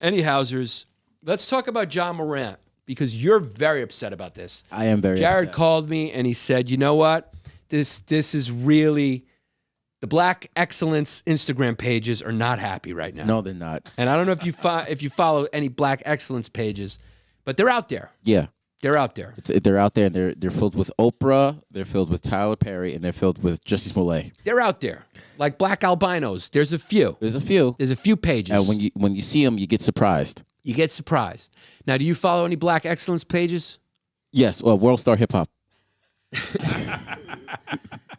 Anyhowsers, let's talk about John Morant because you're very upset about this. I am very Jared upset. called me and he said, you know what? This is really, the Black Excellence Instagram pages are not happy right now. No, they're not. And I don't know if you follow any Black Excellence pages, but they're out there. Yeah. They're out there. They're out there, and they're filled with Oprah, they're filled with Tyler Perry, and they're filled with Jussie Smollett. They're out there. Like black albinos. There's a few. There's a few. There's a few pages. And when you see them, you get surprised. You get surprised. Now, do you follow any Black Excellence pages? Yes, well, World Star Hip Hop.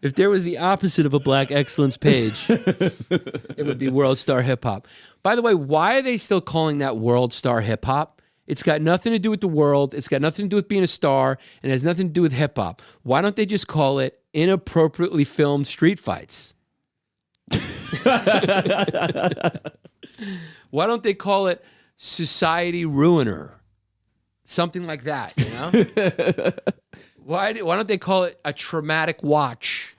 If there was the opposite of a Black Excellence page, it would be World Star Hip Hop. By the way, why are they still calling that World Star Hip Hop? It's got nothing to do with the world. It's got nothing to do with being a star, and it has nothing to do with hip hop. Why don't they just call it inappropriately filmed street fights? Why don't they call it Society Ruiner? Something like that, you know? Why don't they call it a traumatic watch?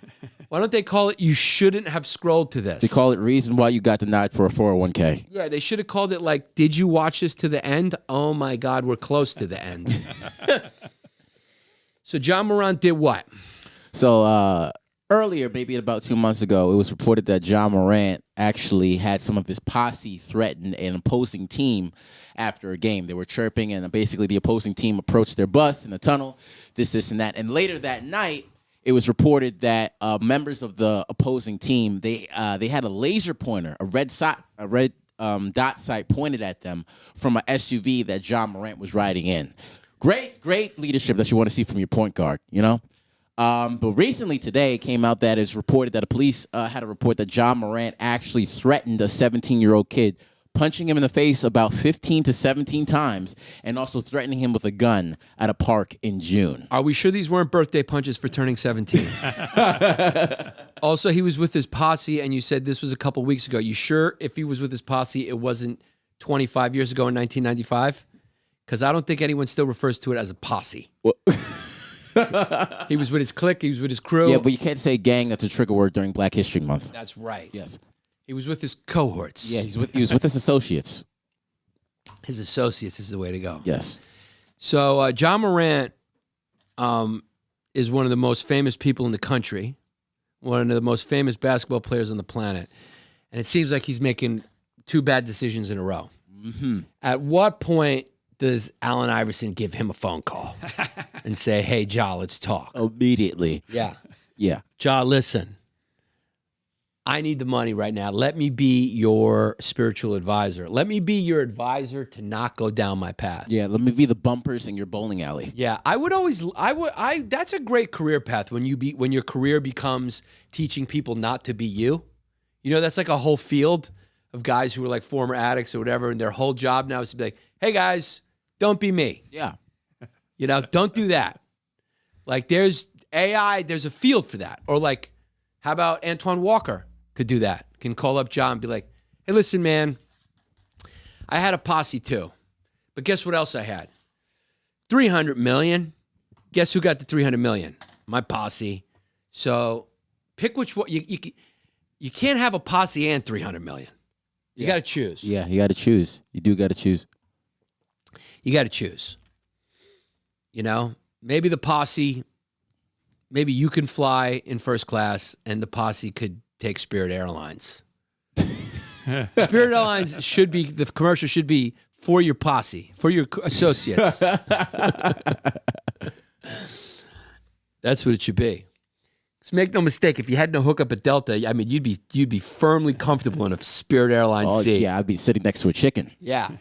Why don't they call it you shouldn't have scrolled to this? They call it reason why you got denied for a 401k. Yeah, they should have called it like, did you watch this to the end? Oh my God, we're close to the end. So John Morant did what? So earlier, maybe about 2 months ago, it was reported that John Morant actually had some of his posse threaten an opposing team after a game. They were chirping, and basically the opposing team approached their bus in the tunnel, this, and that. And later that night, it was reported that members of the opposing team, they had a laser pointer, a red dot sight pointed at them from an SUV that John Morant was riding in. Great leadership that you want to see from your point guard, you know? But recently today it came out that it's reported that the police had a report that John Morant actually threatened a 17-year-old kid, punching him in the face about 15 to 17 times, and also threatening him with a gun at a park in June. Are we sure these weren't birthday punches for turning 17? Also, he was with his posse, and you said this was a couple weeks ago. You sure if he was with his posse, it wasn't 25 years ago in 1995? Because I don't think anyone still refers to it as a posse. Well, he was with his clique. He was with his crew. yeah, but you can't say gang. That's a trigger word during Black History Month. That's right. Yes. He was with his cohorts. Yeah, he was with his associates. His associates is the way to go. Yes. So John Morant is one of the most famous people in the country, one of the most famous basketball players on the planet. And it seems like he's making two bad decisions in a row. Mm-hmm. At what point does Allen Iverson give him a phone call and say, hey, Ja, let's talk? Immediately. Yeah. Yeah. Ja, listen, I need the money right now. Let me be your spiritual advisor. Let me be your advisor to not go down my path. Yeah, let me be the bumpers in your bowling alley. Yeah, that's a great career path when your career becomes teaching people not to be you. You know, that's like a whole field of guys who are like former addicts or whatever, and their whole job now is to be like, hey guys, don't be me. Yeah. You know, don't do that. Like there's AI, there's a field for that. Or like, how about Antoine Walker could do that? Can call up John and be like, hey, listen, man, I had a posse too. But guess what else I had? 300 million. Guess who got the 300 million? My posse. So pick which one. You can't have a posse and 300 million. You got to choose. Yeah, you got to choose. You do got to choose. You got to choose. You know, maybe the posse, maybe you can fly in first class and the posse could take Spirit Airlines. Spirit Airlines should be, the commercial should be for your posse, for your associates. That's what it should be. So make no mistake, if you had no hookup at Delta, I mean, you'd be firmly comfortable in a Spirit Airlines seat. Yeah, I'd be sitting next to a chicken. Yeah.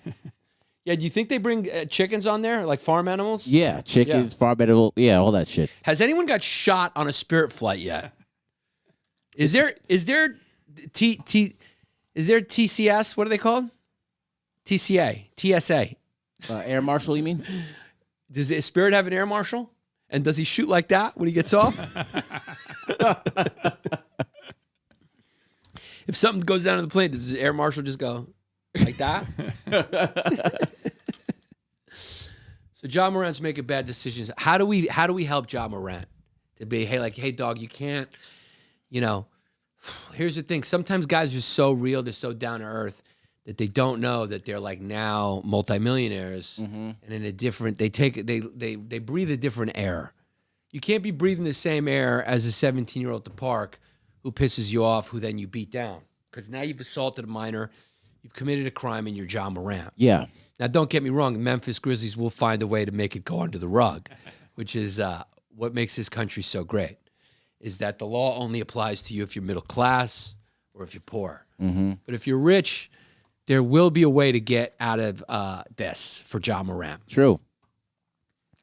Yeah, do you think they bring chickens on there, like farm animals? Yeah, chickens, farm animal, yeah, all that shit. Has anyone got shot on a Spirit flight yet? Is there TCS? What are they called? TCA, TSA. Air marshal, you mean? Does Spirit have an air marshal? And does he shoot like that when he gets off? If something goes down in the plane, does the air marshal just go like that? So John Morant's making bad decisions. How do we help John Morant to be, hey dog, you can't, you know, here's the thing. Sometimes guys are so real, they're so down to earth that they don't know that they're like now multimillionaires and in a different, they breathe a different air. You can't be breathing the same air as a 17-year-old at the park who pisses you off, who then you beat down. Because now you've assaulted a minor, you've committed a crime, and you're John Morant. Yeah. Now, don't get me wrong, the Memphis Grizzlies will find a way to make it go under the rug, which is what makes this country so great, is that the law only applies to you if you're middle class or if you're poor. But if you're rich, there will be a way to get out of this for John Morant. True.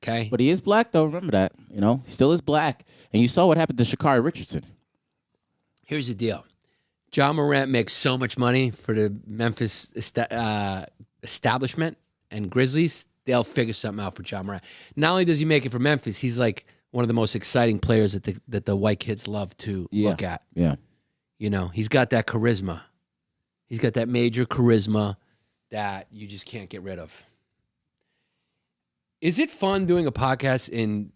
Okay? But he is black, though. Remember that. You know, he still is black. And you saw what happened to Sha'Carri Richardson. Here's the deal. John Morant makes so much money for the Memphis establishment and Grizzlies, they'll figure something out for John Morant. Not only does he make it for Memphis, he's like one of the most exciting players that the white kids love to look at. Yeah. You know, he's got that charisma. He's got that major charisma that you just can't get rid of. Is it fun doing a podcast in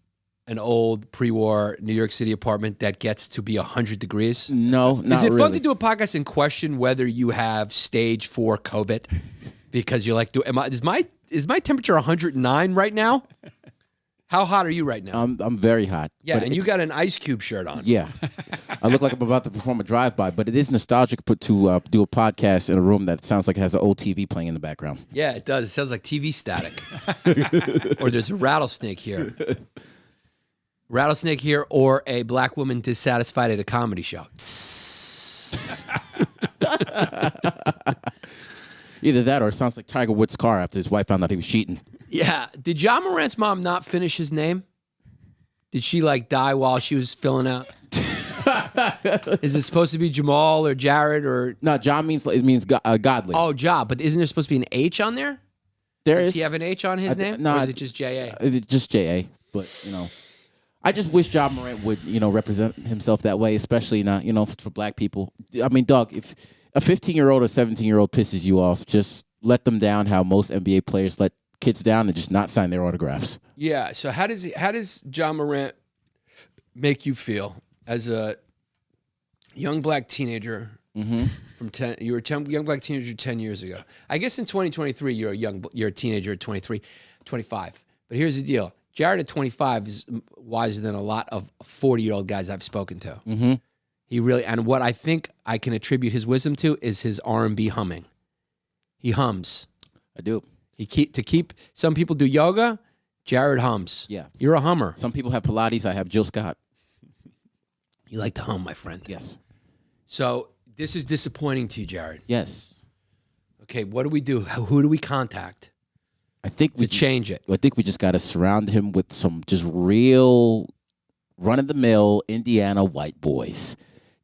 an old pre-war New York City apartment that gets to be 100 degrees? No, not really. Is it fun to do a podcast and question whether you have stage 4 COVID? Because you're like, is my temperature 109 right now? How hot are you right now? I'm very hot. Yeah, and you got an Ice Cube shirt on. Yeah. I look like I'm about to perform a drive-by, but it is nostalgic to do a podcast in a room that sounds like it has an old TV playing in the background. Yeah, it does. It sounds like TV static. Or there's a rattlesnake here. Rattlesnake here, or a black woman dissatisfied at a comedy show. Either that or it sounds like Tiger Woods' car after his wife found out he was cheating. Yeah. Did John Morant's mom not finish his name? Did she like die while she was filling out? Is it supposed to be Jamal or Jared or? No, John means godly. Oh, Ja. But isn't there supposed to be an H on there? There Does is. he have an H on his name? no, or is it just J.A.? It's just J.A. But, you know, I just wish John Morant would, you know, represent himself that way, especially not, you know, for black people. I mean, Doug, if a 15-year-old or 17-year-old pisses you off, just let them down how most NBA players let kids down and just not sign their autographs. Yeah. So how does John Morant make you feel as a young black teenager from 10? You were a young black teenager 10 years ago. I guess in 2023 you're a teenager at 23, 25. But here's the deal: Jared at 25 is wiser than a lot of 40-year-old guys I've spoken to. He really, and what I think I can attribute his wisdom to is his R&B humming. He hums. I do. Some people do yoga. Jared hums. Yeah. You're a hummer. Some people have Pilates. I have Jill Scott. You like to hum, my friend. Yes. So this is disappointing to you, Jared. Yes. Okay, what do we do? Who do we contact I think to change it? I think we just got to surround him with some just real run-of-the-mill Indiana white boys.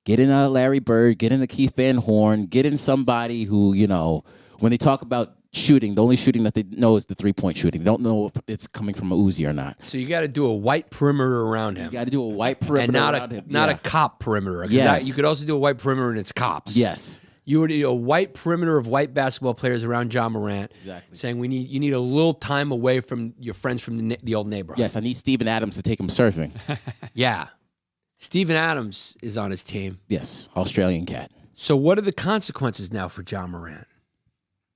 Get in a Larry Bird, get in a Keith Van Horn, get in somebody who, you know, when they talk about shooting, the only shooting that they know is the three-point shooting. They don't know if it's coming from a Uzi or not. So you got to do a white perimeter around him. You got to do a white perimeter and around him. Not a cop perimeter. Yes. You could also do a white perimeter and it's cops. Yes. You would do a white perimeter of white basketball players around John Morant. Exactly. Saying you need a little time away from your friends from the old neighborhood. Yes, I need Steven Adams to take him surfing. Yeah. Steven Adams is on his team. Yes, Australian cat. So what are the consequences now for John Morant?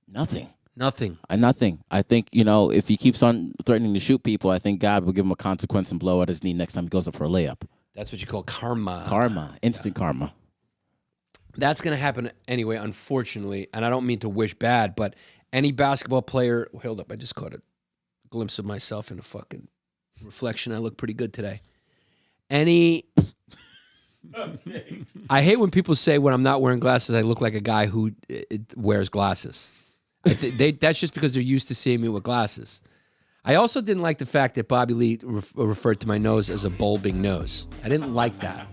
Nothing. Nothing. Nothing. I think, you know, if he keeps on threatening to shoot people, I think God will give him a consequence and blow out his knee next time he goes up for a layup. That's what you call karma. Karma. Instant karma. That's going to happen anyway, unfortunately. And I don't mean to wish bad, but any basketball player... Hold up. I just caught a glimpse of myself in a fucking reflection. I look pretty good today. I hate when people say when I'm not wearing glasses, I look like a guy who wears glasses. That's just because they're used to seeing me with glasses. I also didn't like the fact that Bobby Lee referred to my nose as a bulbing nose. I didn't like that.